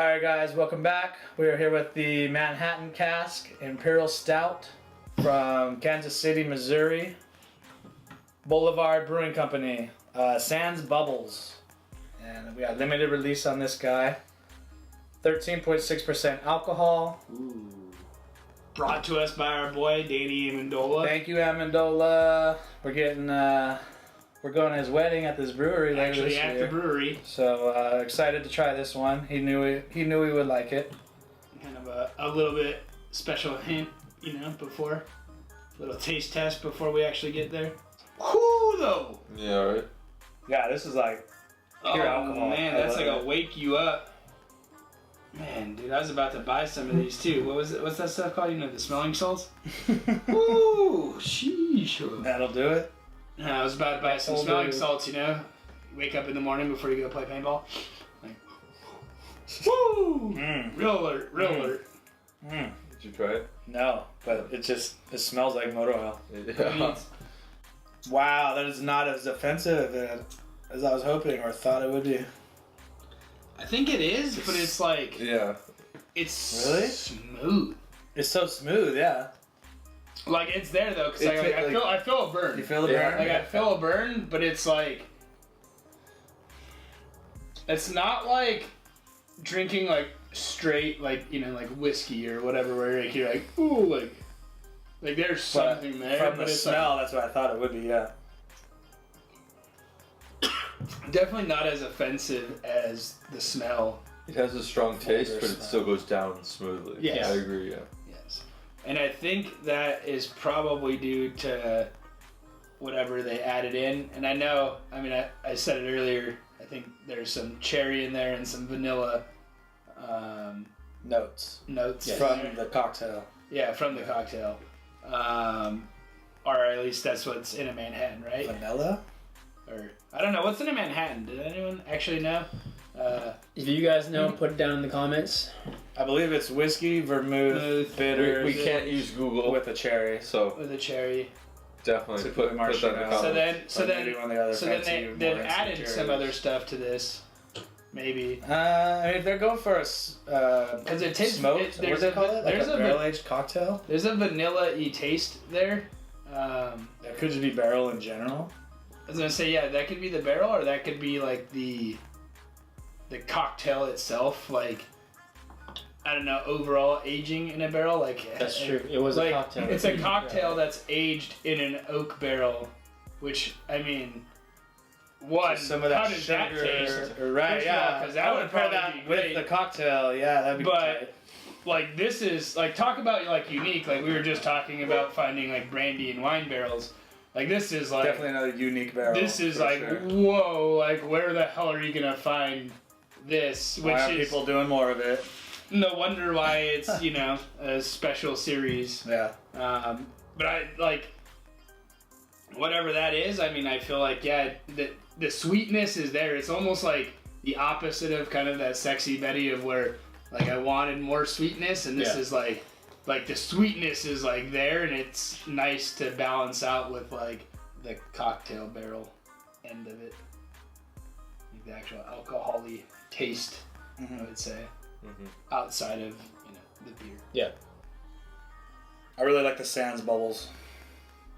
Alright guys, welcome back. We are here with the Manhattan Cask Imperial Stout from Kansas City, Missouri. Boulevard Brewing Company. Sans Bubbles. And we got limited release on this guy. 13.6% alcohol. Ooh. Brought to us by our boy Danny Amendola. Thank you, Amendola. We're getting we're going to his wedding at this brewery later this year. Actually, at the brewery. So excited to try this one. He knew we would like it. Kind of a little bit special hint, you know, before. A little taste test before we actually get there. Cool though. Yeah, right. Yeah, this is like pure alcohol. Man, that's like a wake you up. Man, dude, I was about to buy some of these too. What was it? What's that stuff called? You know, the smelling salts? Ooh, sheesh. That'll do it. I was about to buy some smelling salts, you know? Wake up in the morning before you go play paintball. Like, woo! Real alert, real alert. Did you try it? No, but it smells like motor oil. Yeah. Wow, that is not as offensive as I was hoping or thought it would be. I think it is, but it's like... Yeah. It's really smooth. It's so smooth, yeah. Like, it's there, though, because I feel a burn. You feel the burn? Like, I feel a burn, but it's like... It's not like drinking, like, straight, like, you know, like whiskey or whatever, where like, you're like, ooh, like there's something there. From the smell, that's what I thought it would be, yeah. Definitely not as offensive as the smell. It has a strong taste, but it still goes down smoothly. Yes. I agree, yeah. Yes. And I think that is probably due to whatever they added in. And I know, I mean, I said it earlier, I think there's some cherry in there and some vanilla notes from the cocktail. Yeah, from the cocktail. Or at least that's what's in a Manhattan, right? Vanilla? Or I don't know, what's in a Manhattan? Did anyone actually know? If you guys know, put it down in the comments. I believe it's whiskey, vermouth, bitters. We can't use Google with a cherry. So with a cherry. Definitely put that in the comments. So then they've added some other stuff to this. Maybe. I mean, if they're going for a because it tastes smoked. What do they call it? Like a barrel-aged cocktail. There's a vanilla-y taste there. That could just be barrel in general. I was gonna say, yeah, that could be the barrel, or that could be like the cocktail itself, like, I don't know, overall aging in a barrel, like. That's true. It was like, a cocktail. It's a cocktail that's aged in an oak barrel, which, I mean, one, so some of that how does that taste? Right, yeah. Because that would pair probably that be with great. the cocktail, yeah, that'd be But, like, this is, like, talk about, like, unique, like, we were just talking about finding, like, brandy and wine barrels. Like, this is, like... Definitely another unique barrel. This is, like, whoa, like, where the hell are you gonna find this? Which why are is people doing more of it? no wonder why it's, you know, a special series. Yeah. But I, like, whatever that is, I mean, I feel like, yeah, the sweetness is there. It's almost like the opposite of kind of that Sexy Betty of where, like, I wanted more sweetness, and this is, like, the sweetness is, like, there, and it's nice to balance out with, like, the cocktail barrel end of it. Like the actual alcohol-y taste, I would say, outside of, you know, the beer. Yeah. I really like the Sans Bubbles.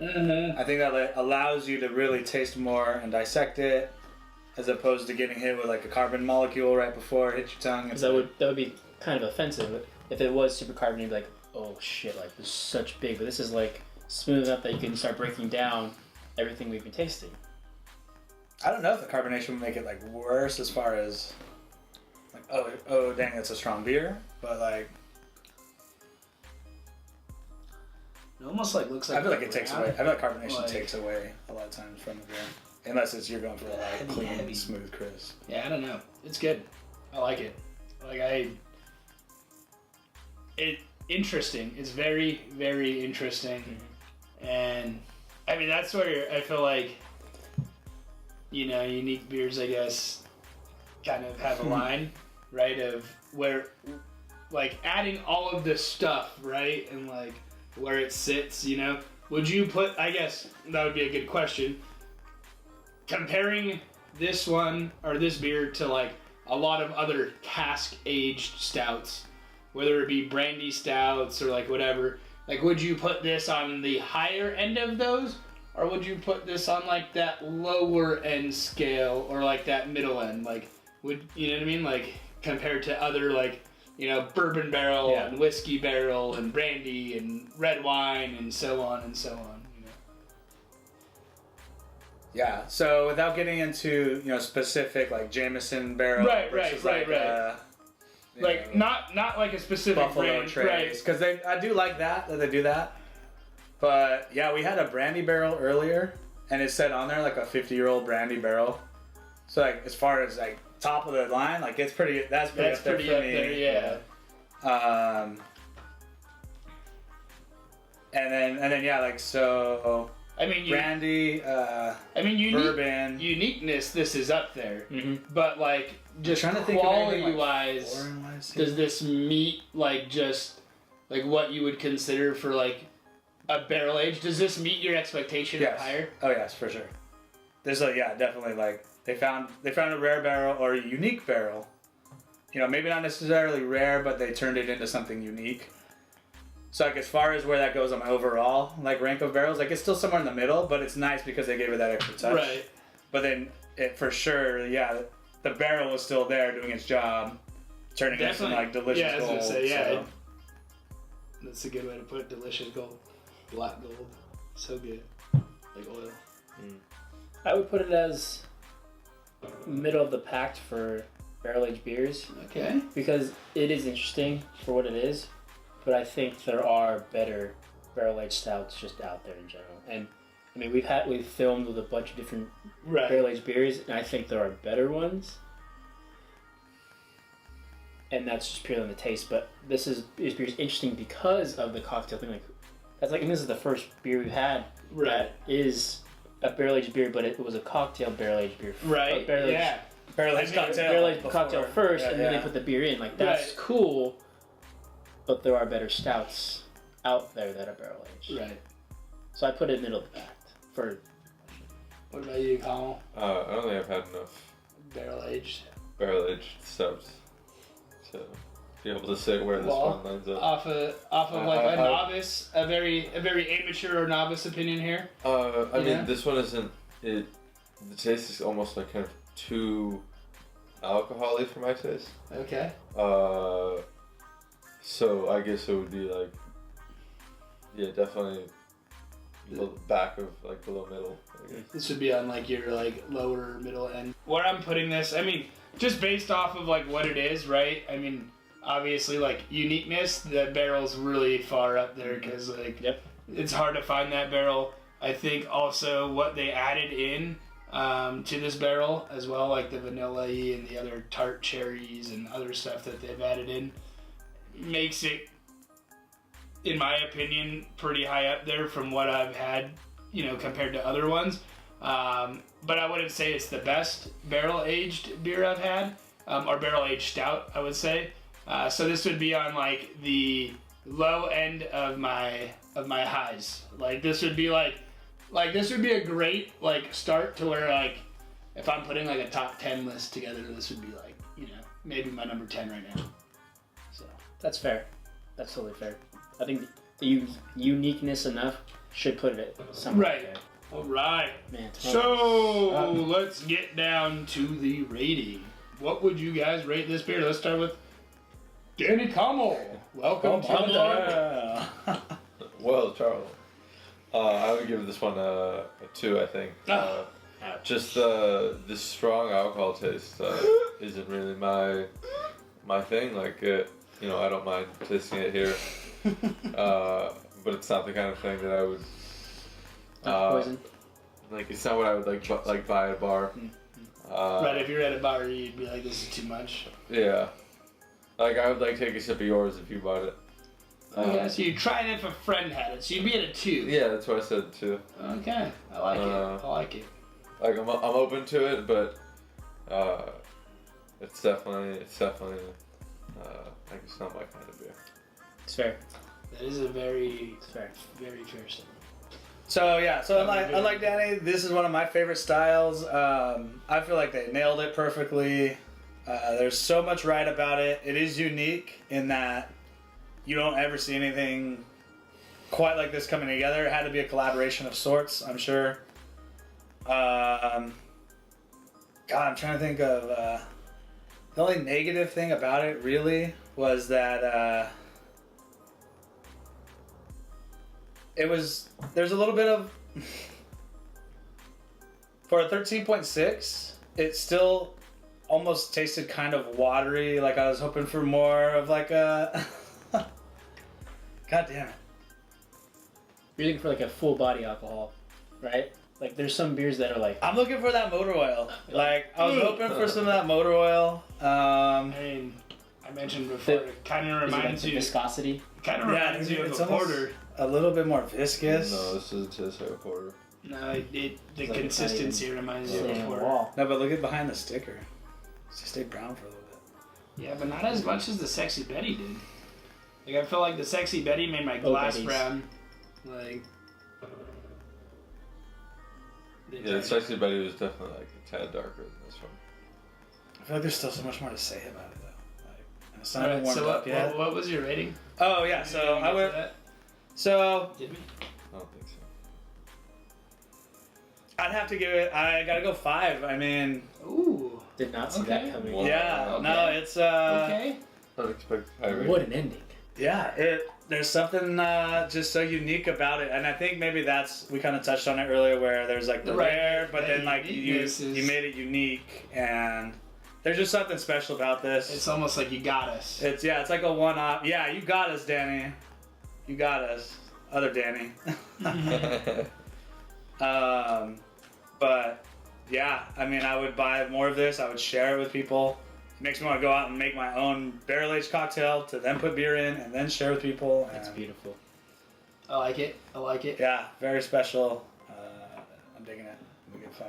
I think that allows you to really taste more and dissect it, as opposed to getting hit with, like, a carbon molecule right before it hits your tongue. That would be kind of offensive. If it was super carbon, you'd be like, oh shit, like, this is such big. But this is, like, smooth enough that you can start breaking down everything we've been tasting. I don't know if the carbonation would make it, like, worse as far as, like, oh dang, that's a strong beer, but, like, It almost, like, looks like... I feel like it takes away. I feel like carbonation takes away a lot of times from the beer, unless you're going for a, like, clean, smooth, crisp. Yeah, I don't know. It's good. I like it. Like, interesting. It's very, very interesting. And, I mean, that's where I feel like, you know, unique beers, I guess, kind of have a line, right, of where, like, adding all of this stuff, right, and, like, where it sits, you know? Would you put, I guess, that would be a good question, comparing this one, or this beer, to, like, a lot of other cask aged stouts, whether it be brandy stouts or like whatever. Like, would you put this on the higher end of those, or would you put this on like that lower end scale or like that middle end? Like, would you know what I mean? Like compared to other like, you know, bourbon barrel and whiskey barrel and brandy and red wine and so on and so on. You know? Yeah. So without getting into specific like Jameson barrel, versus right. Like not like a specific Buffalo brand, Trace, because I do like that they do that. But yeah, we had a brandy barrel earlier, and it said on there like a 50-year-old brandy barrel. So like as far as like top of the line, like it's pretty. That's pretty up there, yeah. And then yeah, like so. I mean, brandy. Bourbon. Uniqueness. This is up there, but like just trying to think quality wise, does this meet like just like what you would consider for like a barrel age? Does this meet your expectation or higher? Oh yes, for sure. There's definitely like they found a rare barrel or a unique barrel. Maybe not necessarily rare, but they turned it into something unique. So like as far as where that goes on my overall like rank of barrels, like it's still somewhere in the middle, but it's nice because they gave it that extra touch. Right. But then it for sure, the barrel was still there doing its job, turning into some like delicious gold. I was gonna say, that's a good way to put it. Delicious gold, black gold, so good, like oil. I would put it as middle of the pack for barrel aged beers. Okay. Because it is interesting for what it is. But I think there are better barrel-aged stouts just out there in general. And I mean, we've filmed with a bunch of different barrel-aged beers, and I think there are better ones. And that's just purely on the taste. But this beer is interesting because of the cocktail thing. This is the first beer we've had that is a barrel-aged beer, but it was a cocktail barrel-aged beer. Right. Barrel-aged cocktail. Barrel-aged cocktail first, and then they put the beer in. Like that's cool. But there are better stouts out there that are barrel aged. Right. So I put it middle of the pack for. What about you, Connell? I don't think I've had enough barrel aged stouts to be able to say where this one lines up. Off of like a novice, a very amateur or novice opinion here. I mean, this one isn't. The taste is almost like kind of too alcohol-y for my taste. Okay. So I guess it would be like, definitely back of like below middle. I guess. This would be on like your like lower middle end. Where I'm putting this, I mean, just based off of like what it is, right? I mean, obviously like uniqueness, the barrel's really far up there because like it's hard to find that barrel. I think also what they added in to this barrel as well, like the vanilla-y and the other tart cherries and other stuff that they've added in, makes it, in my opinion, pretty high up there from what I've had, compared to other ones. But I wouldn't say it's the best barrel-aged beer I've had, or barrel-aged stout, I would say. So this would be on like the low end of my highs. Like this would be this would be a great like start to where like if I'm putting like a top 10 list together, this would be like maybe my number 10 right now. So. That's fair. That's totally fair. I think the uniqueness enough should put it somewhere. Right. There. All right. Man, so let's get down to the rating. What would you guys rate this beer? Let's start with Danny Kamal. Welcome to the pod. Well, Charles, I would give this one a 2. I think. Just the strong alcohol taste isn't really my thing. Like I don't mind tasting it here, but it's not the kind of thing that I would. Poison. Like it's not what I would like buy at a bar. Right, if you're at a bar, you'd be like, "This is too much." Yeah, like I would like take a sip of yours if you bought it. So you tried it if a friend had it, so you'd be at a 2. Yeah, that's what I said too. Okay, I like it. I like it. Like I'm open to it, but it's definitely like it's not my kind of beer. It's fair. That is a very fair statement. So unlike Danny, this is one of my favorite styles. I feel like they nailed it perfectly. There's so much right about it. It is unique in that you don't ever see anything quite like this coming together. It had to be a collaboration of sorts, I'm sure. God, I'm trying to think of the only negative thing about it really was that there's a little bit of for a 13.6, it still almost tasted kind of watery. Like I was hoping for more of like a God damn it. You're looking for like a full body alcohol, right? Like there's some beers that are like. I'm looking for that motor oil. Like I was hoping for some of that motor oil. I mean, I mentioned before, it kind of reminds you. Viscosity. Kind of reminds you of a porter. A little bit more viscous. No, this doesn't taste like a porter. No, the like consistency reminds you of a porter. Wall. No, but look at behind the sticker. It's just stay brown for a little bit. Yeah, but not as much as the Sexy Betty did. Like I feel like the Sexy Betty made my glass brown. Like. Yeah, the Sexy Betty was definitely like a tad darker than this one. I feel like there's still so much more to say about it though. Like, and it's not even Alright, warmed up yet. what was your rating? Oh yeah, so I would. So Did we? I don't think so. I'd have to give it. I gotta go 5. I mean, Ooh. Did not see Okay. that coming. Wow. yeah, Okay. no, it's Okay. Unexpected high rating. What an ending. yeah, there's something just so unique about it, and I think maybe we kind of touched on it earlier, where there's like the Right. rare, but That then like you uniqueness is- made it unique, and there's just something special about this. It's almost like you got us. It's like a one-off. Yeah, you got us, Danny. You got us, other Danny. But yeah, I mean, I would buy more of this. I would share it with people. It makes me want to go out and make my own barrel-aged cocktail to then put beer in and then share with people. That's And beautiful. I like it. I like it. yeah, very special. I'm digging it. I'm gonna give 5.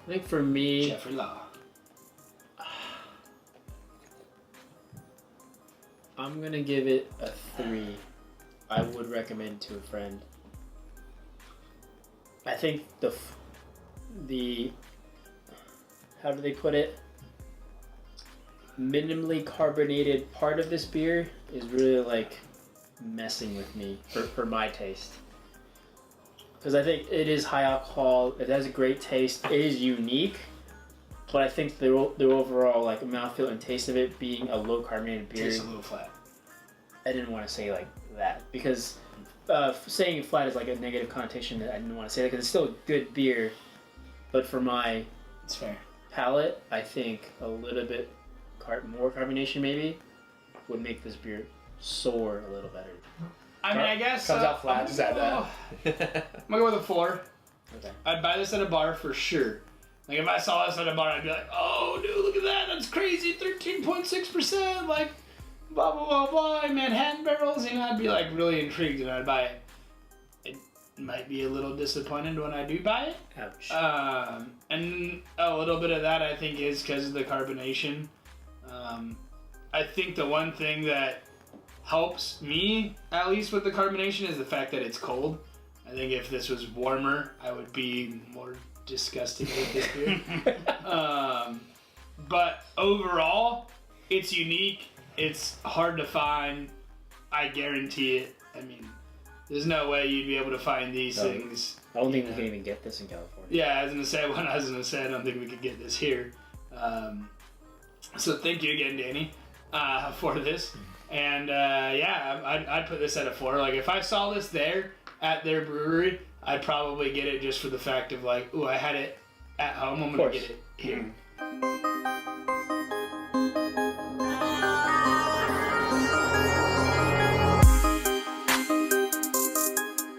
I think for me, Jeffrey Law. I'm gonna give it a 3. I would recommend to a friend. I think the how do they put it? Minimally carbonated part of this beer is really like messing with me for my taste. Because I think it is high alcohol. It has a great taste. It is unique, but I think the overall like mouthfeel and taste of it being a low carbonated beer. Tastes a little flat. I didn't want to say like that because saying flat is like a negative connotation that I didn't want to say that because it's still a good beer, but for my It's fair. palate, I think a little bit more carbonation maybe would make this beer soar a little better. I mean, I guess Comes out flat, just add that. I'm gonna go with a 4. Okay. I'd buy this at a bar for sure. Like if I saw this at a bar, I'd be like, "Oh, dude, look at that! That's crazy! 13.6%! Like, blah blah blah blah. Manhattan barrels." You know, I'd be like really intrigued, and I'd buy it. It might be a little disappointed when I do buy it. Ouch. And a little bit of that I think is because of the carbonation. I think the one thing that helps me, at least with the carbonation, is the fact that it's cold. I think if this was warmer, I would be more disgusted with this beer. But overall, it's unique. It's hard to find. I guarantee it. I mean, there's no way you'd be able to find these things. I don't think we can even get this in California. Yeah, I was gonna say I don't think we could get this here. So thank you again, Danny, for this. And I'd put this at a 4. Like if I saw this there at their brewery, I'd probably get it just for the fact of like, ooh, I had it at home. I'm gonna get it here.